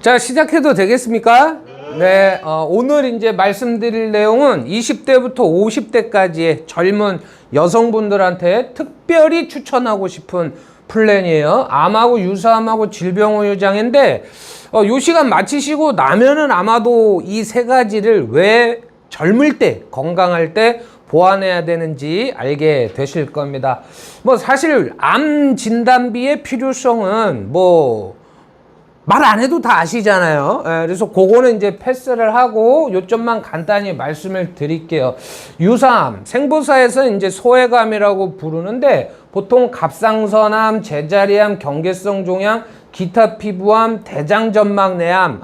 자, 시작해도 되겠습니까? 네, 오늘 이제 말씀드릴 내용은 20대부터 50대까지의 젊은 여성분들한테 특별히 추천하고 싶은 플랜이에요. 암하고 유사암하고 질병후유장애인데, 요 시간 마치시고 나면은 아마도 이 세 가지를 왜 젊을 때, 건강할 때 보완해야 되는지 알게 되실 겁니다. 뭐 사실 암 진단비의 필요성은 말 안 해도 다 아시잖아요. 그래서 그거는 이제 패스를 하고 요점만 간단히 말씀을 드릴게요. 유사암, 생보사에서 이제 소외감이라고 부르는데 보통 갑상선암, 제자리암, 경계성 종양, 기타 피부암, 대장점막내암,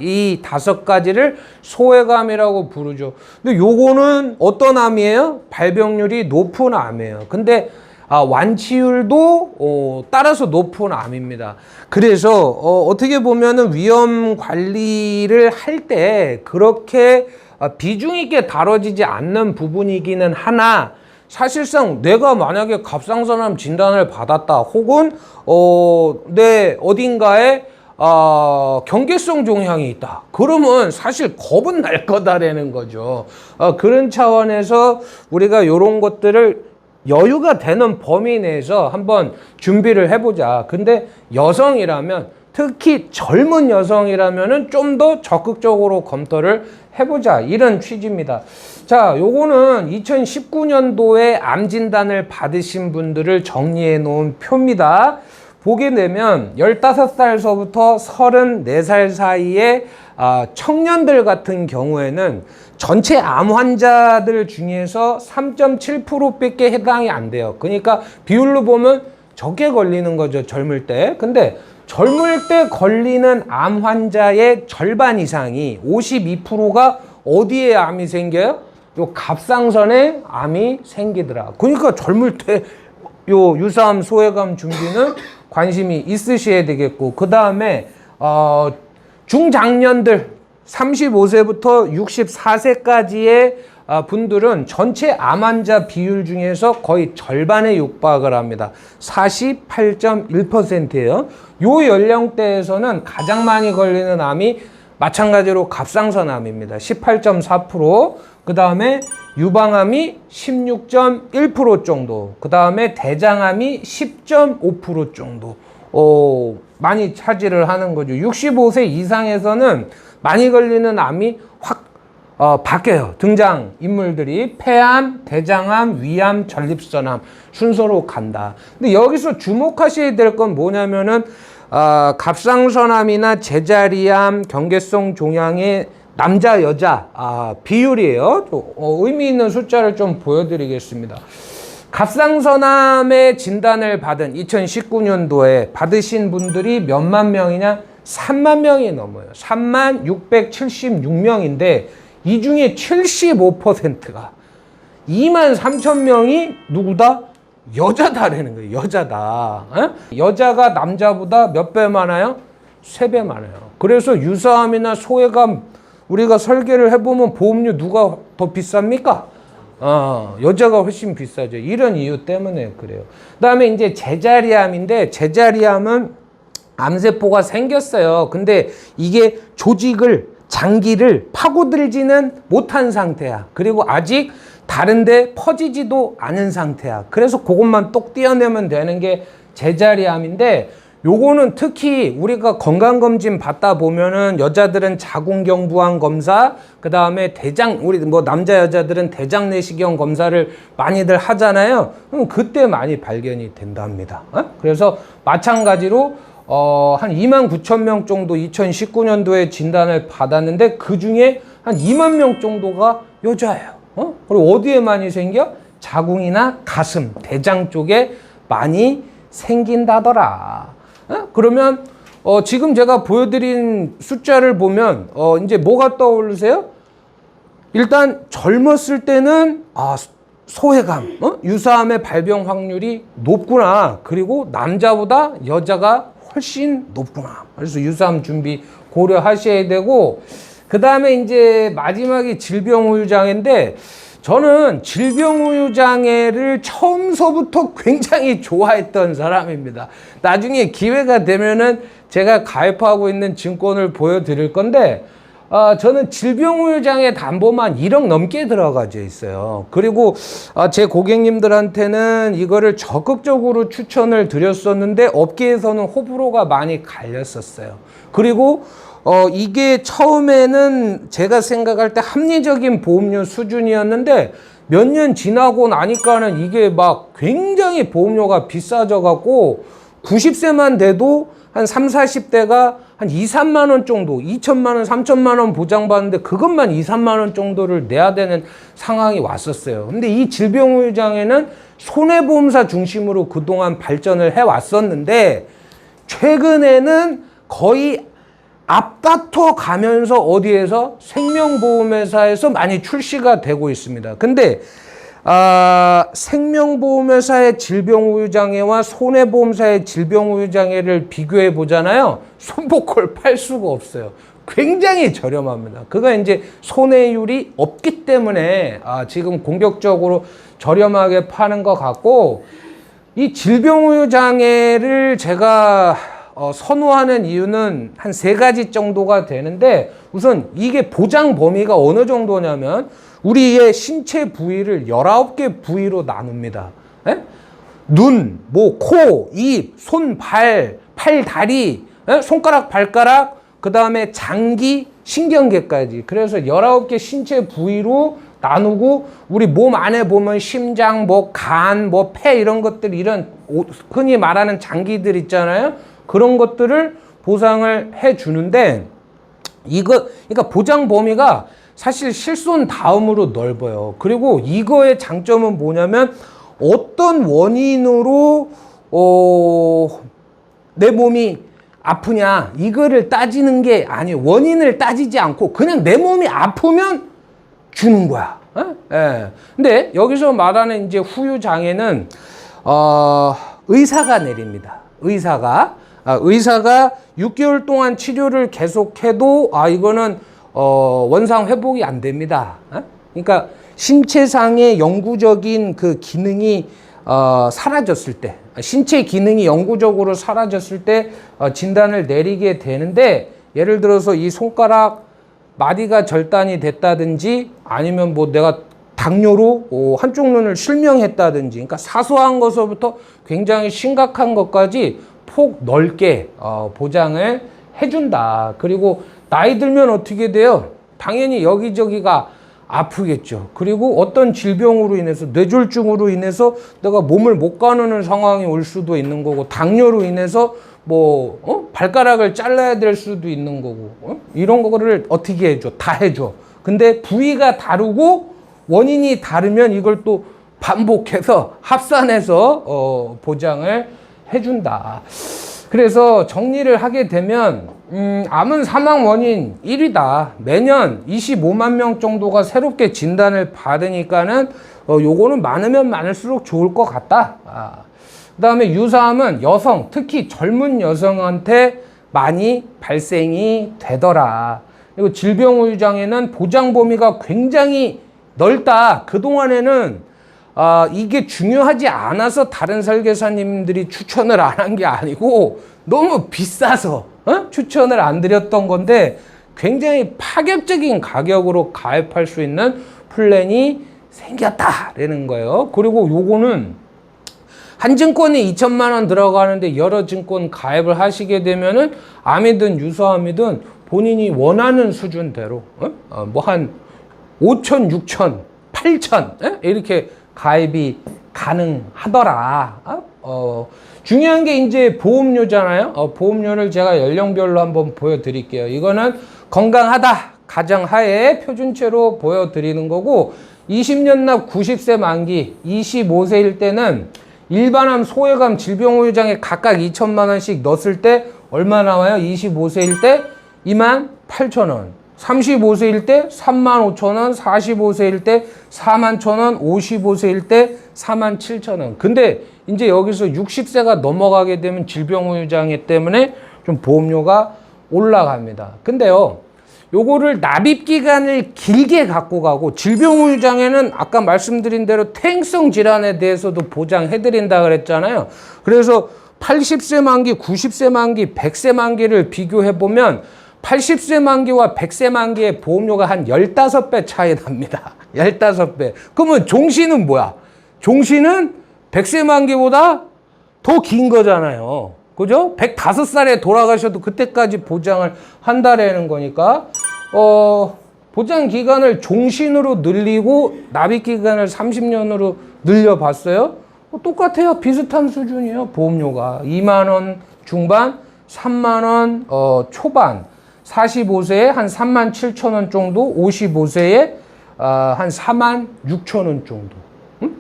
이 5가지를 소외감이라고 부르죠. 근데 요거는 어떤 암이에요? 발병률이 높은 암이에요. 근데 완치율도 따라서 높은 암입니다. 그래서 어떻게 보면은 위험 관리를 할 때 그렇게 비중 있게 다뤄지지 않는 부분이기는 하나, 사실상 내가 만약에 갑상선암 진단을 받았다, 혹은 내 어딘가에 경계성 종양이 있다, 그러면 사실 겁은 날 거다라는 거죠. 그런 차원에서 우리가 이런 것들을 여유가 되는 범위 내에서 한번 준비를 해보자. 근데 여성이라면, 특히 젊은 여성이라면은 좀 더 적극적으로 검토를 해보자, 이런 취지입니다. 자, 요거는 2019년도에 암 진단을 받으신 분들을 정리해 놓은 표입니다. 보게 되면 15살서부터 34살 사이의 청년들 같은 경우에는 전체 암 환자들 중에서 3.7%밖에 해당이 안 돼요. 그러니까 비율로 보면 적게 걸리는 거죠, 젊을 때. 근데 젊을 때 걸리는 암 환자의 절반 이상이, 52%가 어디에 암이 생겨요? 요 갑상선에 암이 생기더라. 그러니까 젊을 때 요 유사암, 소외감 준비는 관심이 있으셔야 되겠고, 그 다음에 중장년들 35세부터 64세까지의 분들은 전체 암 환자 비율 중에서 거의 절반에 육박을 합니다. 48.1%예요. 요 연령대에서는 가장 많이 걸리는 암이 마찬가지로 갑상선암입니다. 18.4%, 그 다음에 유방암이 16.1% 정도, 그 다음에 대장암이 10.5% 정도 많이 차지를 하는 거죠. 65세 이상에서는 많이 걸리는 암이 확 바뀌어요. 등장 인물들이 폐암, 대장암, 위암, 전립선암 순서로 간다. 근데 여기서 주목하셔야 될 건 뭐냐면은 갑상선암이나 제자리암, 경계성 종양의 남자 여자 비율이에요. 의미 있는 숫자를 좀 보여드리겠습니다. 갑상선암의 진단을 받은 2019년도에 받으신 분들이 몇만 명이냐? 3만 명이 넘어요. 3만 676명인데 이 중에 75%가 2만 3천 명이 누구다? 여자다라는 거예요. 여자다. 여자가 남자보다 몇 배 많아요? 3배 많아요. 그래서 유사암이나 소외감 우리가 설계를 해보면 보험료 누가 더 비쌉니까? 여자가 훨씬 비싸죠. 이런 이유 때문에 그래요. 그 다음에 이제 제자리암인데, 제자리암은 암세포가 생겼어요. 근데 이게 조직을, 장기를 파고들지는 못한 상태야. 그리고 아직 다른데 퍼지지도 않은 상태야. 그래서 그것만 똑 떼어내면 되는 게 제자리암인데, 요거는 특히 우리가 건강검진 받다 보면은 여자들은 자궁경부암 검사, 그 다음에 우리 남자 여자들은 대장 내시경 검사를 많이들 하잖아요. 그럼 그때 많이 발견이 된답니다. 그래서 마찬가지로 한 2만 9천 명 정도 2019년도에 진단을 받았는데 그 중에 한 2만 명 정도가 여자예요. 그리고 어디에 많이 생겨? 자궁이나 가슴, 대장 쪽에 많이 생긴다더라. 그러면 지금 제가 보여드린 숫자를 보면 이제 뭐가 떠오르세요? 일단 젊었을 때는 소외감, 유사암의 발병 확률이 높구나. 그리고 남자보다 여자가 훨씬 높구나. 그래서 유사암 준비 고려하셔야 되고, 그 다음에 이제 마지막이 질병후유장애인데, 저는 질병우유장애를 처음서부터 굉장히 좋아했던 사람입니다. 나중에 기회가 되면은 제가 가입하고 있는 증권을 보여드릴 건데, 저는 질병우유장애 담보만 1억 넘게 들어가져 있어요. 그리고 제 고객님들한테는 이거를 적극적으로 추천을 드렸었는데 업계에서는 호불호가 많이 갈렸었어요. 그리고 이게 처음에는 제가 생각할 때 합리적인 보험료 수준이었는데 몇 년 지나고 나니까는 이게 막 굉장히 보험료가 비싸져 갖고 90세만 돼도 한 3, 40대가 한 2, 3만 원 정도, 2천만 원, 3천만 원 보장받는데 그것만 2, 3만 원 정도를 내야 되는 상황이 왔었어요. 근데 이 질병우유장애는 손해보험사 중심으로 그동안 발전을 해왔었는데 최근에는 거의 앞다퉈 가면서 어디에서 생명보험회사에서 많이 출시가 되고 있습니다. 근데 생명보험회사의 질병우유장애와 손해보험사의 질병우유장애를 비교해 보잖아요. 손보컬 팔 수가 없어요. 굉장히 저렴합니다. 그거 이제 손해율이 없기 때문에 지금 공격적으로 저렴하게 파는 것 같고, 이 질병우유장애를 제가 선호하는 이유는 한 3가지 정도가 되는데, 우선 이게 보장 범위가 어느 정도냐면 우리의 신체 부위를 19개 부위로 나눕니다. 에? 눈, 코, 입, 손, 팔, 다리, 손가락, 발가락, 그 다음에 장기, 신경계까지. 그래서 19개 신체 부위로 나누고 우리 몸 안에 보면 심장, 간, 폐 이런 것들, 이런 흔히 말하는 장기들 있잖아요. 그런 것들을 보상을 해 주는데, 그러니까 보장 범위가 사실 실손 다음으로 넓어요. 그리고 이거의 장점은 뭐냐면 어떤 원인으로 내 몸이 아프냐 이거를 따지는 게 아니에요. 원인을 따지지 않고 그냥 내 몸이 아프면 주는 거야. 예. 근데 여기서 말하는 이제 후유 장애는 의사가 내립니다. 의사가 6개월 동안 치료를 계속해도 이거는 원상 회복이 안 됩니다. 그러니까 신체상의 영구적인 그 기능이 사라졌을 때, 신체 기능이 영구적으로 사라졌을 때 진단을 내리게 되는데, 예를 들어서 이 손가락 마디가 절단이 됐다든지 아니면 내가 당뇨로 한쪽 눈을 실명했다든지, 그러니까 사소한 것부터 굉장히 심각한 것까지 폭 넓게 보장을 해준다. 그리고 나이 들면 어떻게 돼요? 당연히 여기저기가 아프겠죠. 그리고 어떤 질병으로 인해서, 뇌졸중으로 인해서 내가 몸을 못 가누는 상황이 올 수도 있는 거고, 당뇨로 인해서 발가락을 잘라야 될 수도 있는 거고, 이런 거를 어떻게 해줘? 다 해줘. 근데 부위가 다르고 원인이 다르면 이걸 또 반복해서 합산해서 보장을 해준다. 그래서 정리를 하게 되면 암은 사망 원인 1위다. 매년 25만 명 정도가 새롭게 진단을 받으니까는 요거는 많으면 많을수록 좋을 것 같다. 그 다음에 유사암은 여성, 특히 젊은 여성한테 많이 발생이 되더라. 그리고 질병우유장애는 보장 범위가 굉장히 넓다. 그동안에는 이게 중요하지 않아서 다른 설계사님들이 추천을 안 한 게 아니고 너무 비싸서 추천을 안 드렸던 건데, 굉장히 파격적인 가격으로 가입할 수 있는 플랜이 생겼다라는 거예요. 그리고 요거는 한 증권이 2천만 원 들어가는데 여러 증권 가입을 하시게 되면은 암이든 유사암이든 본인이 원하는 수준대로 한 5천, 6천, 8천 이렇게 가입이 가능하더라. 중요한 게 이제 보험료잖아요. 보험료를 제가 연령별로 한번 보여드릴게요. 이거는 건강하다 가정하에 표준체로 보여드리는 거고, 20년 납 90세 만기 25세일 때는 일반암, 소외감, 질병우유장애 각각 2천만 원씩 넣었을 때 얼마 나와요? 25세일 때 28,000원, 35세일 때 35,000원, 45세일 때 41,000원, 55세일 때 47,000원. 근데 이제 여기서 60세가 넘어가게 되면 질병우유장애 때문에 좀 보험료가 올라갑니다. 근데요, 요거를 납입 기간을 길게 갖고 가고 질병우울장애는 아까 말씀드린 대로 퇴행성 질환에 대해서도 보장해 드린다 그랬잖아요. 그래서 80세 만기, 90세 만기, 100세 만기를 비교해 보면 80세 만기와 100세 만기의 보험료가 한 15배 차이 납니다. 15배. 그러면 종신은 뭐야? 종신은 100세 만기보다 더 긴 거잖아요. 그죠? 105살에 돌아가셔도 그때까지 보장을 한다라는 거니까, 보장 기간을 종신으로 늘리고 납입 기간을 30년으로 늘려봤어요. 똑같아요. 비슷한 수준이에요. 보험료가 2만 원 중반, 3만 원 초반, 45세에 한 3만 7천 원 정도, 55세에 한 4만 6천 원 정도. 응?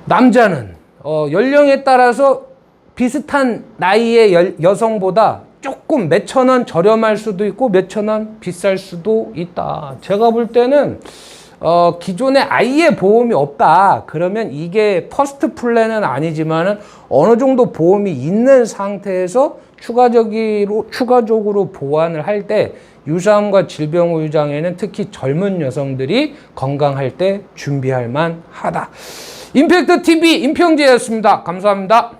남자는 연령에 따라서 비슷한 나이의 여성보다 조금 몇천 원 저렴할 수도 있고 몇천 원 비쌀 수도 있다. 제가 볼 때는 기존에 아예 보험이 없다. 그러면 이게 퍼스트 플랜은 아니지만은 어느 정도 보험이 있는 상태에서 추가적으로 보완을 할 때 유사암과 질병우울장애는 특히 젊은 여성들이 건강할 때 준비할 만하다. 임팩트 TV 임평재였습니다. 감사합니다.